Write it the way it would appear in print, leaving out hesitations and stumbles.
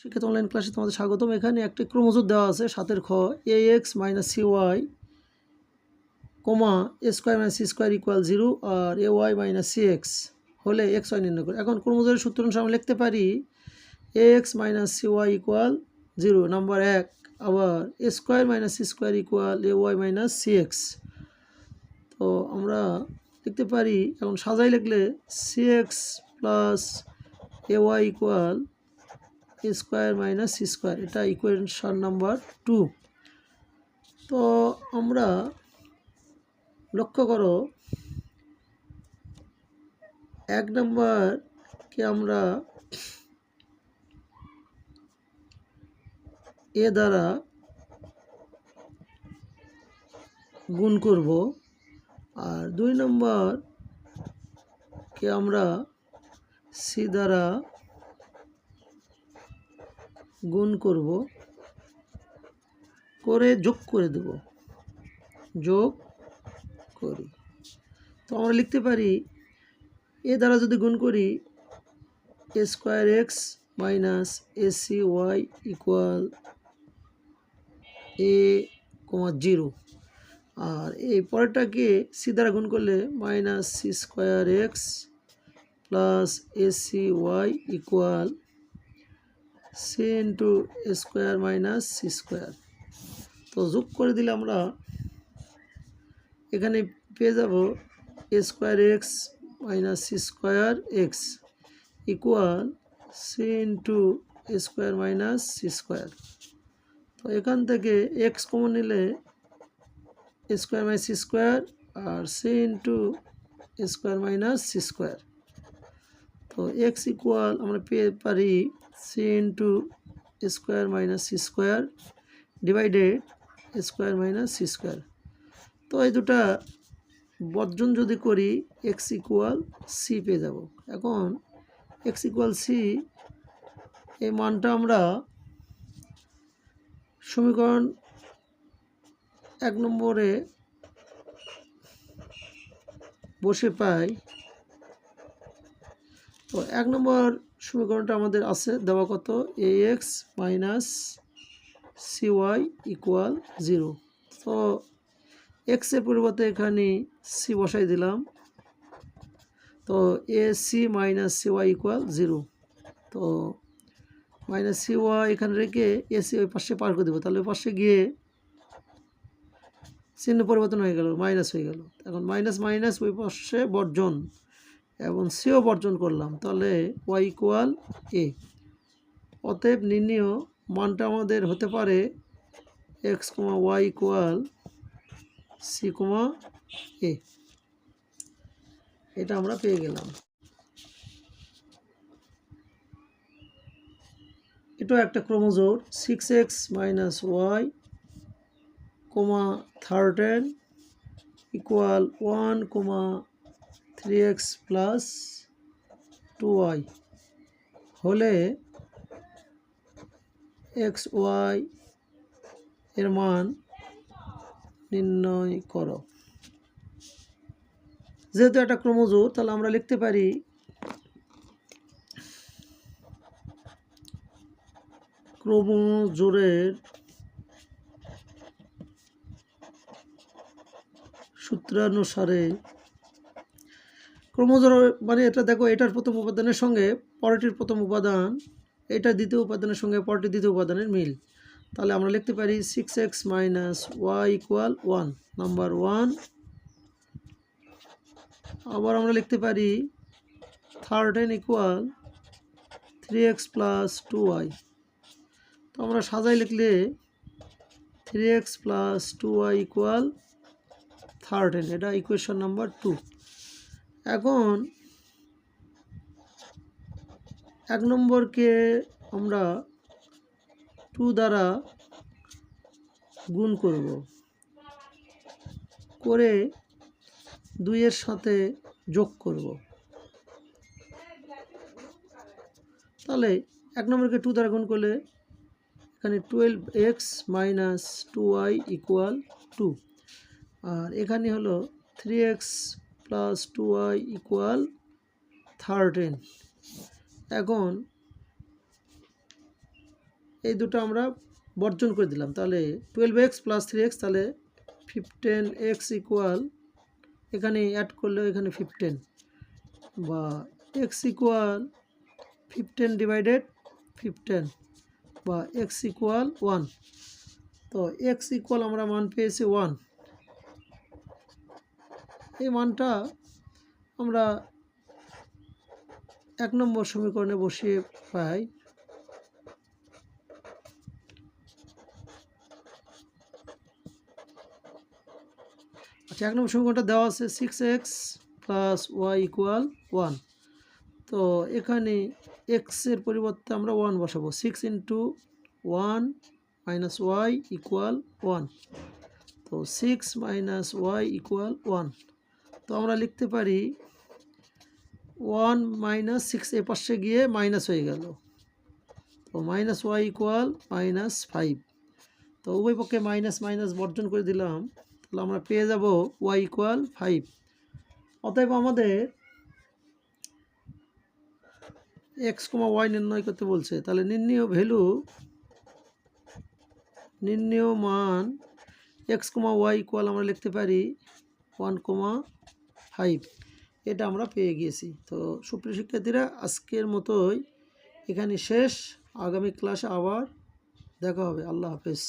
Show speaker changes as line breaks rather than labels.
শিক্ষিত অনলাইন ক্লাসে তোমাদের স্বাগতম। এখানে একটি ক্রোমোজোম দেওয়া আছে 7 খ ax - cy comma a square - c square = 0 আর ay - cx হলে xy নির্ণয় করো। এখন ক্রোমোজোমের সূত্র অনুসারে আমরা লিখতে পারি ax - cy = 0 নাম্বার 1, আবার a square - c square = ay - cx। তো আমরা লিখতে পারি, এখন সাজাই লিখলে cx plus ay = a square - c square, এটা ইকুয়েশন নাম্বার 2। তো আমরা লক্ষ্য করো 1 নম্বরকে আমরা a দ্বারা গুণ করব, আর 2 নম্বরকে আমরা c দ্বারা গুণ করব, করে যোগ করে দেব, যোগ করি। তো আমরা লিখতে পারি a দ্বারা যদি গুণ করি a square x minus ac y equal a, 0, আর এই পরেরটাকে c দ্বারা গুণ করলে minus c square x plus ac y equal c into a square minus c square. তো যোগ করে দিলে আমরা এখানে পেয়ে যাব a square x minus c square x equal c into a square minus c square. তো এখান থেকে x কমন নিলে a square minus c square আর c into a square minus c square. তো x ইকুয়াল আমরা পেয়ে পারি c into a square minus c square divided a square minus c square. তো এই দুটা বর্জন যদি করি x ইকুয়াল c পেয়ে যাব। এখন x ইকুয়াল c এই মানটা আমরা সমীকরণ 1 নম্বরে বসে পাই। তো 1 নম্বর সমীকরণটা আমাদের আছে দেওয়া কত, ax মাইনাস cy ইকুয়াল 0। তো x এর পরিবর্তে এখানে c বসাই দিলাম। তো ac মাইনাস cy ইকুয়াল 0। তো মাইনাস cy এখানে রেখে ac ওই পাশে পার করে দেবো, তাহলে ওই পাশে গিয়ে চিহ্ন পরিবর্তন হয়ে গেল, মাইনাস হয়ে গেল। এখন মাইনাস মাইনাস ওই পাশে বর্জন, এবং সিও বর্জন করলাম, তাহলে y ইকুয়াল a। অতএব নির্ণীয় মানটা আমাদের হতে পারে x, y equal c, a। এটা আমরা পেয়ে গেলাম। এটা একটা chromosome 6x minus y, 13 equal 1, 3x plus 2y হলে xy এর মান নির্ণয় করো। যেহেতু একটা ক্রোমোজোম, তাহলে আমরা লিখতে পারি ক্রোমোজোমের সূত্রানুসারে ক্রোমোজোম মানে এটা দেখো, এটার প্রথম উপাদানের সঙ্গে পরেরটির প্রথম উপাদান, এটা দ্বিতীয় উপাদানের সঙ্গে পরেরটি দ্বিতীয় উপাদানের মিল। তাহলে আমরা লিখতে পারি 6x minus y equal 1, number 1। আবার আমরা লিখতে পারি 13 ইকুয়াল 3x প্লাস 2y। তো আমরা সাজাই লিখলে 3x প্লাস 2y ইকুয়াল 13, এটা ইকুয়েশন নাম্বার 2। এখন 1 নম্বরকে আমরা 2 দ্বারা গুণ করব, করে 2 এর সাথে যোগ করব। তাহলে 1 নম্বরকে 2 দ্বারা গুণ করলে এখানে 12x মাইনাস 2y ইকুয়াল 2, আর এখানে হলো 3x প্লাস 2y ইকুয়াল 13। এখন এই দুটো আমরা বর্জন করে দিলাম। তাহলে 12x + 3x, তাহলে 15x ইকুয়াল, এখানে অ্যাড করলেও এখানে 15, বা x ইকুয়াল 15/15, বা x ইকুয়াল 1। তো x ইকুয়াল আমরা মান পেয়েছি 1। এই মানটা আমরা 1 নম্বর সমীকরণে বসিয়ে পাই। আচ্ছা, 1 নম্বর সমীকরণটা দেওয়া আছে 6x + y ইকুয়াল 1। তো এখানে x এর পরিবর্তে আমরা 1 বসাবো। 6 × 1 - y ইকুয়াল 1। তো 6 - y ইকুয়াল 1। তো আমরা লিখতে পারি 1 - 6 এ পাশে গিয়ে মাইনাস হয়ে গেল। তো -y ইকুয়াল -5। তো উভয় পক্ষে মাইনাস মাইনাস বর্জন করে দিলাম। তাহলে আমরা পেয়ে যাব y ইকুয়াল 5। অতএব আমাদের x, y নির্ণয় করতে বলছে। তাহলে নির্ণেয় মান x, y ইকুয়াল আমরা লিখতে পারি 1, 5। এটা আমরা পেয়ে গিয়েছি। তো সুপ্রিয় শিক্ষার্থীরা, আজকের মতোই এখানে শেষ। আগামী ক্লাসে আবার দেখা হবে। আল্লাহ হাফেজ।